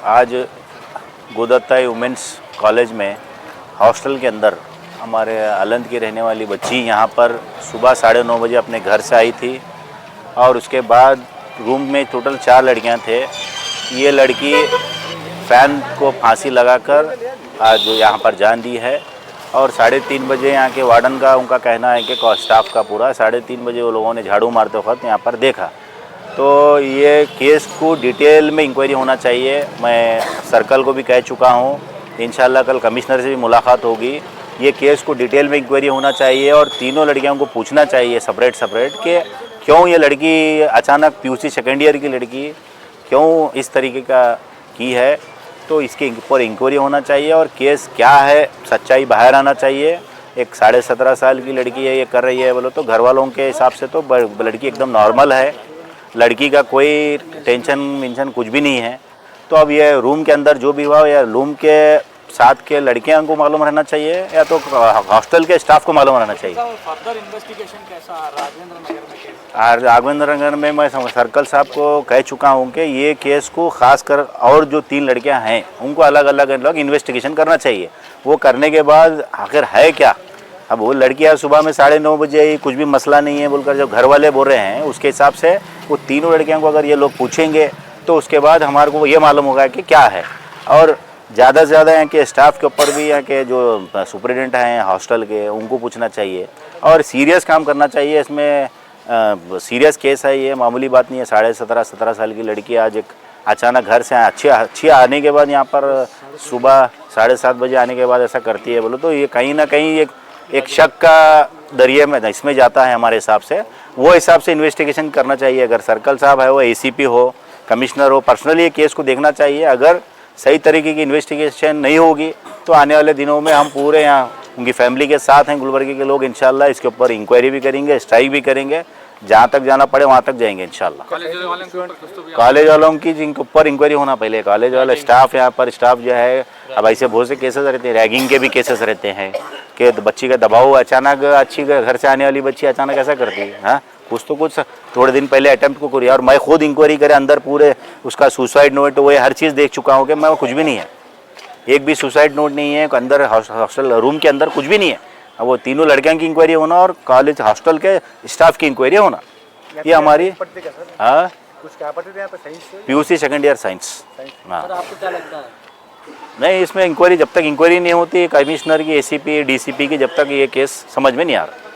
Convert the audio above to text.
आज गोदत्ता women's college में hostel के अंदर हमारे अलंद की रहने वाली बच्ची यहाँ पर सुबह 9:30 बजे अपने घर से आई थी और उसके बाद रूम में टोटल 4 लड़कियाँ थे। ये लड़की फ़ैन को फांसी लगाकर आज यहाँ पर जान दी है और 3:30 बजे यहाँ के वार्डन का उनका कहना है कि स्टाफ का पूरा 3:30 बजे वो लोगों ने झाड़ू मारते वक्त यहाँ पर देखा। तो ये केस को डिटेल में इंक्वायरी होना चाहिए। मैं सर्कल को भी कह चुका हूँ, इंशाल्लाह कल कमिश्नर से भी मुलाकात होगी। ये केस को डिटेल में इंक्वायरी होना चाहिए और तीनों लड़कियों को पूछना चाहिए सेपरेट कि क्यों ये लड़की अचानक पीयूसी सेकेंड ईयर की लड़की क्यों इस तरीके का की है। तो इसके ऊपर इंक्वायरी होना चाहिए और केस क्या है सच्चाई बाहर आना चाहिए। एक 17.5 साल की लड़की है, ये कर रही है बोलो तो घर वालों के हिसाब से तो लड़की एकदम नॉर्मल है, लड़की का कोई टेंशन कुछ भी नहीं है। तो अब ये रूम के अंदर जो भी हुआ या रूम के साथ के लड़कियों को मालूम रहना चाहिए या तो हॉस्टल के स्टाफ को मालूम रहना चाहिए। फर्दर इन्वेस्टिगेशन कैसा राघवेंद्र नगर में केस? राघवेंद्र नगर में मैं सर्कल साहब को कह चुका हूँ कि ये केस को खास कर और जो 3 लड़कियाँ हैं उनको अलग अलग इन्वेस्टिगेशन करना चाहिए। वो करने के बाद आखिर है क्या। अब वो लड़कियाँ सुबह में 9:30 बजे आई, कुछ भी मसला नहीं है बोलकर जब घर वाले बोल रहे हैं उसके हिसाब से वो तीनों लड़कियों को अगर ये लोग पूछेंगे तो उसके बाद हमारे को ये मालूम होगा कि क्या है। और ज़्यादा से ज़्यादा यहाँ के स्टाफ के ऊपर भी यहाँ के जो सुपरिटेंडेंट हैं हॉस्टल के उनको पूछना चाहिए और सीरियस काम करना चाहिए। इसमें सीरियस केस है, ये मामूली बात नहीं है। 17 साल की लड़की आज एक अचानक घर से अच्छी आने के बाद यहाँ पर सुबह 7:30 बजे आने के बाद ऐसा करती है बोलो तो ये कहीं ना कहीं एक शक का दरिया में इसमें जाता है। हमारे हिसाब से वो हिसाब से इन्वेस्टिगेशन करना चाहिए। अगर सर्कल साहब है वो ACP हो, कमिश्नर हो, पर्सनली ये केस को देखना चाहिए। अगर सही तरीके की इन्वेस्टिगेशन नहीं होगी तो आने वाले दिनों में हम पूरे यहाँ उनकी फैमिली के साथ हैं गुलबर्गे के लोग, इंशाल्लाह इसके ऊपर इंक्वायरी भी करेंगे, स्ट्राइक भी करेंगे, जहाँ तक जाना पड़े वहाँ तक जाएंगे इंशाल्लाह। कॉलेज वालों की जिनके ऊपर इंक्वायरी होना पहले, कॉलेज वाला स्टाफ यहाँ पर स्टाफ जो है। अब ऐसे बहुत से केसेस रहते हैं, रैगिंग के भी केसेस रहते हैं कि बच्ची का दबाव अचानक अच्छी घर से आने वाली बच्ची अचानक ऐसा करती है। हाँ कुछ थोड़े दिन पहले अटेम्प्ट को करिए और मैं खुद इंक्वायरी करे अंदर पूरे उसका सुसाइड नोट वो हर चीज़ देख चुका हूँ कि मैं कुछ भी नहीं है, एक भी सुसाइड नोट नहीं है अंदर हॉस्टल रूम के अंदर, कुछ भी नहीं है। अब वो तीनों लड़कियों की इंक्वायरी होना और कॉलेज हॉस्टल के स्टाफ की इंक्वायरी होना, ये हमारी। हाँ पीयूसी सेकेंड ईयर साइंस। हाँ आपको क्या लगता है? नहीं, इसमें इंक्वायरी जब तक इंक्वायरी नहीं होती कमिश्नर की, ACP, DCP की, जब तक ये केस समझ में नहीं आ रहा।